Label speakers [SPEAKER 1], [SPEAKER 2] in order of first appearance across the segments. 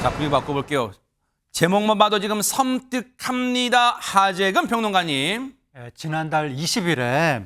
[SPEAKER 1] 자, 분위기 바꿔볼게요. 제목만 봐도 지금 섬뜩합니다. 하재근 평론가님.
[SPEAKER 2] 지난 20일에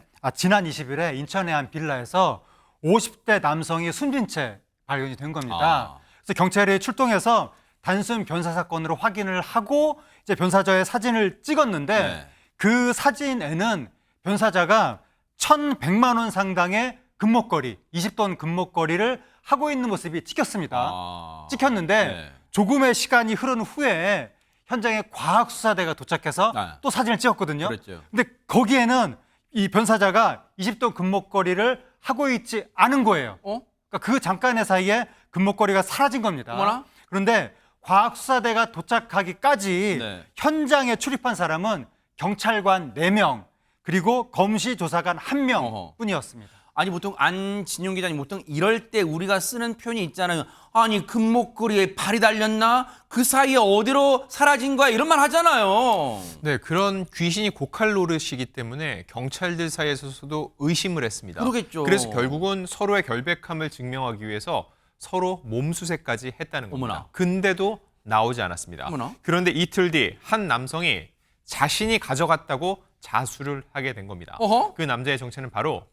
[SPEAKER 2] 인천의 한 빌라에서 50대 남성이 숨진 채 발견이 된 겁니다. 그래서 경찰이 출동해서 단순 변사 사건으로 확인을 하고 이제 변사자의 사진을 찍었는데
[SPEAKER 1] 네.
[SPEAKER 2] 그 사진에는 변사자가 1,100만 원 상당의 금목걸이, 20돈 금목걸이를 하고 있는 모습이 찍혔습니다. 찍혔는데
[SPEAKER 1] 네.
[SPEAKER 2] 조금의 시간이 흐른 후에 현장에 과학수사대가 도착해서
[SPEAKER 1] 네.
[SPEAKER 2] 또 사진을 찍었거든요.
[SPEAKER 1] 그랬죠.
[SPEAKER 2] 근데 거기에는 이 변사자가 20돈 금목걸이를 하고 있지 않은 거예요. 그러니까 그 잠깐의 사이에 금목걸이가 사라진 겁니다.
[SPEAKER 1] 어머나?
[SPEAKER 2] 그런데 과학수사대가 도착하기까지
[SPEAKER 1] 네.
[SPEAKER 2] 현장에 출입한 사람은 경찰관 4명 그리고 검시조사관 1명 뿐이었습니다.
[SPEAKER 1] 아니 보통 안진용 기자님 보통 이럴 때 우리가 쓰는 표현이 있잖아요. 아니 금목걸이에 발이 달렸나? 그 사이에 어디로 사라진 거야? 이런 말 하잖아요.
[SPEAKER 3] 네, 그런 귀신이 고칼 노릇이기 때문에 경찰들 사이에서도 의심을 했습니다.
[SPEAKER 1] 그러겠죠.
[SPEAKER 3] 그래서 결국은 서로의 결백함을 증명하기 위해서 서로 몸수색까지 했다는 겁니다.
[SPEAKER 1] 어머나.
[SPEAKER 3] 근데도 나오지 않았습니다.
[SPEAKER 1] 어머나.
[SPEAKER 3] 그런데 이틀 뒤 한 남성이 자신이 가져갔다고 자수를 하게 된 겁니다.
[SPEAKER 1] 어허?
[SPEAKER 3] 그 남자의 정체는 바로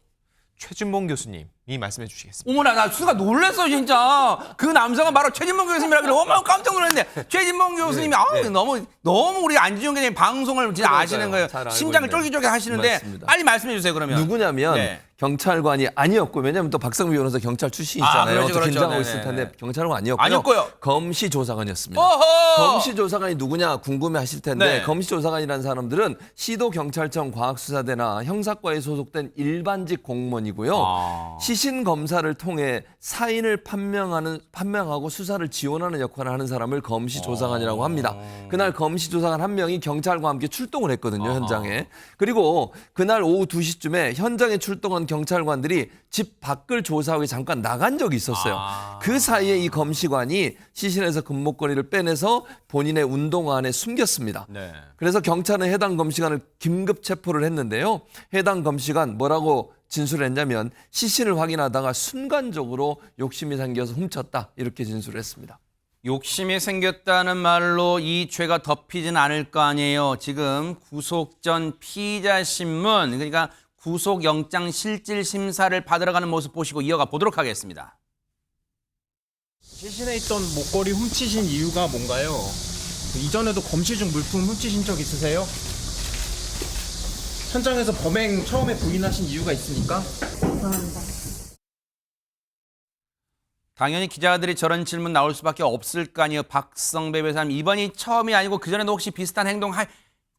[SPEAKER 3] 최진봉 교수님이 말씀해 주시겠습니다.
[SPEAKER 1] 어머나 나 순간 놀랐어 진짜. 그 남성은 바로 최진봉 교수님이라 그래. 어머 깜짝 놀랐는데 최진봉 교수님이 너무 우리 안진용 기자님 방송을 진짜 아시는 거예요.
[SPEAKER 4] 잘 알고
[SPEAKER 1] 심장을
[SPEAKER 4] 있네요.
[SPEAKER 1] 쫄깃쫄깃 하시는데
[SPEAKER 4] 맞습니다.
[SPEAKER 1] 빨리 말씀해 주세요 그러면.
[SPEAKER 4] 누구냐면
[SPEAKER 1] 네.
[SPEAKER 4] 경찰관이 아니었고, 왜냐하면 또 박성미 변호사 경찰 출신이잖아요.
[SPEAKER 1] 그렇죠,
[SPEAKER 4] 또
[SPEAKER 1] 그렇죠.
[SPEAKER 4] 긴장하고
[SPEAKER 1] 네네.
[SPEAKER 4] 있을 텐데 경찰관 아니었고요.
[SPEAKER 1] 아니었고요.
[SPEAKER 4] 검시조사관이었습니다.
[SPEAKER 1] 어허!
[SPEAKER 4] 검시조사관이 누구냐 궁금해하실 텐데
[SPEAKER 1] 네.
[SPEAKER 4] 검시조사관이라는 사람들은 시도경찰청 과학수사대나 형사과에 소속된 일반직 공무원이고요. 시신 검사를 통해 사인을 판명하고 수사를 지원하는 역할을 하는 사람을 검시조사관이라고 합니다. 그날 검시조사관 한 명이 경찰과 함께 출동을 했거든요, 현장에. 그리고 그날 오후 2시쯤에 현장에 출동한 경찰관들이 집 밖을 조사하기 잠깐 나간 적이 있었어요. 그 사이에 이 검시관이 시신에서 금목걸이를 빼내서 본인의 운동화 안에 숨겼습니다.
[SPEAKER 1] 네.
[SPEAKER 4] 그래서 경찰은 해당 검시관을 긴급 체포를 했는데요. 해당 검시관 뭐라고 진술을 했냐면 시신을 확인하다가 순간적으로 욕심이 생겨서 훔쳤다, 이렇게 진술을 했습니다.
[SPEAKER 1] 욕심이 생겼다는 말로 이 죄가 덮이진 않을 거 아니에요. 지금 구속 전 피의자 신문, 그러니까 구속영장 실질심사를 받으러 가는 모습 보시고 이어가 보도록 하겠습니다.
[SPEAKER 5] 시신에 있던 목걸이 훔치신 이유가 뭔가요? 이전에도 검시 중 물품 훔치신 적 있으세요? 현장에서 범행 처음에 부인하신 이유가 있습니까?
[SPEAKER 1] 당연히 기자들이 저런 질문 나올 수밖에 없을 거 아니에요. 박성배 변호사님, 이번이 처음이 아니고 그전에도 혹시 비슷한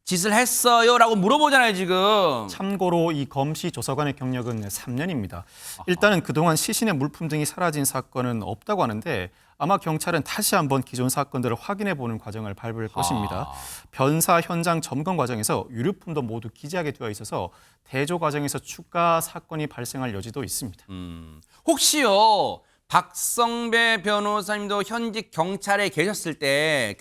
[SPEAKER 1] 짓을 했어요? 라고 물어보잖아요, 지금.
[SPEAKER 6] 참고로 이 검시 조사관의 경력은 3년입니다. 일단은 그동안 시신의 물품 등이 사라진 사건은 없다고 하는데 아마 경찰은 다시 한번 기존 사건들을 확인해 보는 과정을 밟을 것입니다. 변사 현장 점검 과정에서 유류품도 모두 기재하게 되어 있어서 대조 과정에서 추가 사건이 발생할 여지도 있습니다.
[SPEAKER 1] 혹시요, 박성배 변호사님도 현직 경찰에 계셨을 때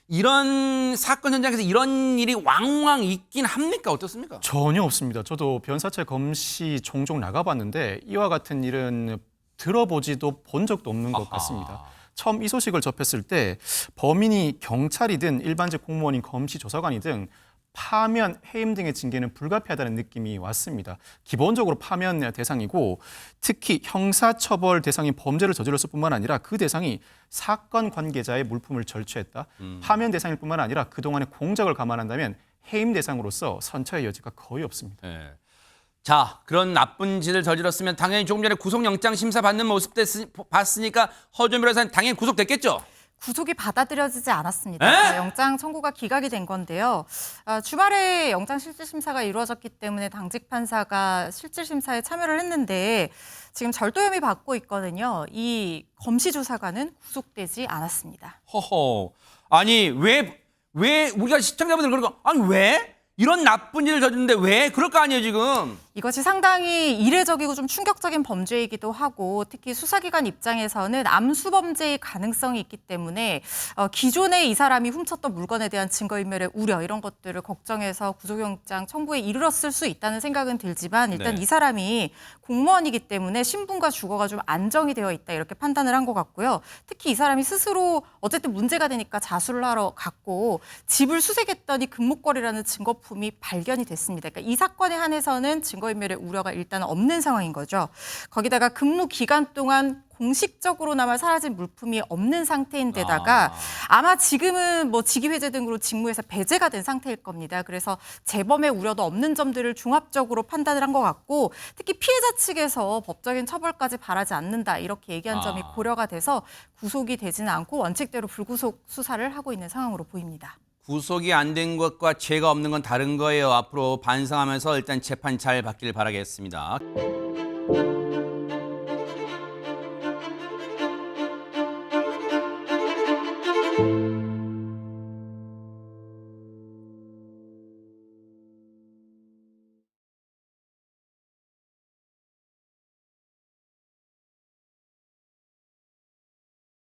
[SPEAKER 1] 이런 사건 현장에서 이런 일이 왕왕 있긴 합니까? 어떻습니까?
[SPEAKER 6] 전혀 없습니다. 저도 변사체 검시 종종 나가봤는데 이와 같은 일은 들어보지도 본 적도 없는 것 같습니다. 처음 이 소식을 접했을 때 범인이 경찰이든 일반직 공무원인 검시조사관이든 파면, 해임 등의 징계는 불가피하다는 느낌이 왔습니다. 기본적으로 파면 대상이고 특히 형사처벌 대상인 범죄를 저질렀을 뿐만 아니라 그 대상이 사건 관계자의 물품을 절취했다. 파면 대상일 뿐만 아니라 그동안의 공작을 감안한다면 해임 대상으로서 선처의 여지가 거의 없습니다.
[SPEAKER 1] 네. 자, 그런 나쁜 짓을 저질렀으면 당연히 조금 전에 구속영장 심사 받는 모습 봤으니까 허준 변호사님 당연히 구속됐겠죠?
[SPEAKER 7] 구속이 받아들여지지 않았습니다. 영장 청구가 기각이 된 건데요. 주말에 영장 실질심사가 이루어졌기 때문에 당직 판사가 실질심사에 참여를 했는데 지금 절도혐의 받고 있거든요. 이 검시조사관은 구속되지 않았습니다.
[SPEAKER 1] 허허. 아니 왜 우리가 시청자분들 그러고 아니 왜 이런 나쁜 일을 저지르는데 왜 그럴 거 아니에요 지금?
[SPEAKER 7] 이것이 상당히 이례적이고 좀 충격적인 범죄이기도 하고 특히 수사기관 입장에서는 암수범죄의 가능성이 있기 때문에 기존에 이 사람이 훔쳤던 물건에 대한 증거인멸의 우려 이런 것들을 걱정해서 구속영장 청구에 이르렀을 수 있다는 생각은 들지만 일단
[SPEAKER 1] 네.
[SPEAKER 7] 이 사람이 공무원이기 때문에 신분과 주거가 좀 안정이 되어 있다 이렇게 판단을 한 것 같고요. 특히 이 사람이 스스로 어쨌든 문제가 되니까 자수를 하러 갔고 집을 수색했더니 금목걸이라는 증거품이 발견이 됐습니다. 그러니까 이 사건에 한해서는 증거인멸의 우려가 일단 없는 상황인 거죠. 거기다가 근무 기간 동안 공식적으로나마 사라진 물품이 없는 상태인데다가 아마 지금은 뭐 직위해제 등으로 직무에서 배제가 된 상태일 겁니다. 그래서 재범의 우려도 없는 점들을 종합적으로 판단을 한 것 같고 특히 피해자 측에서 법적인 처벌까지 바라지 않는다 이렇게 얘기한 점이 고려가 돼서 구속이 되지는 않고 원칙대로 불구속 수사를 하고 있는 상황으로 보입니다.
[SPEAKER 1] 구속이 안 된 것과 죄가 없는 건 다른 거예요. 앞으로 반성하면서 일단 재판 잘 받길 바라겠습니다.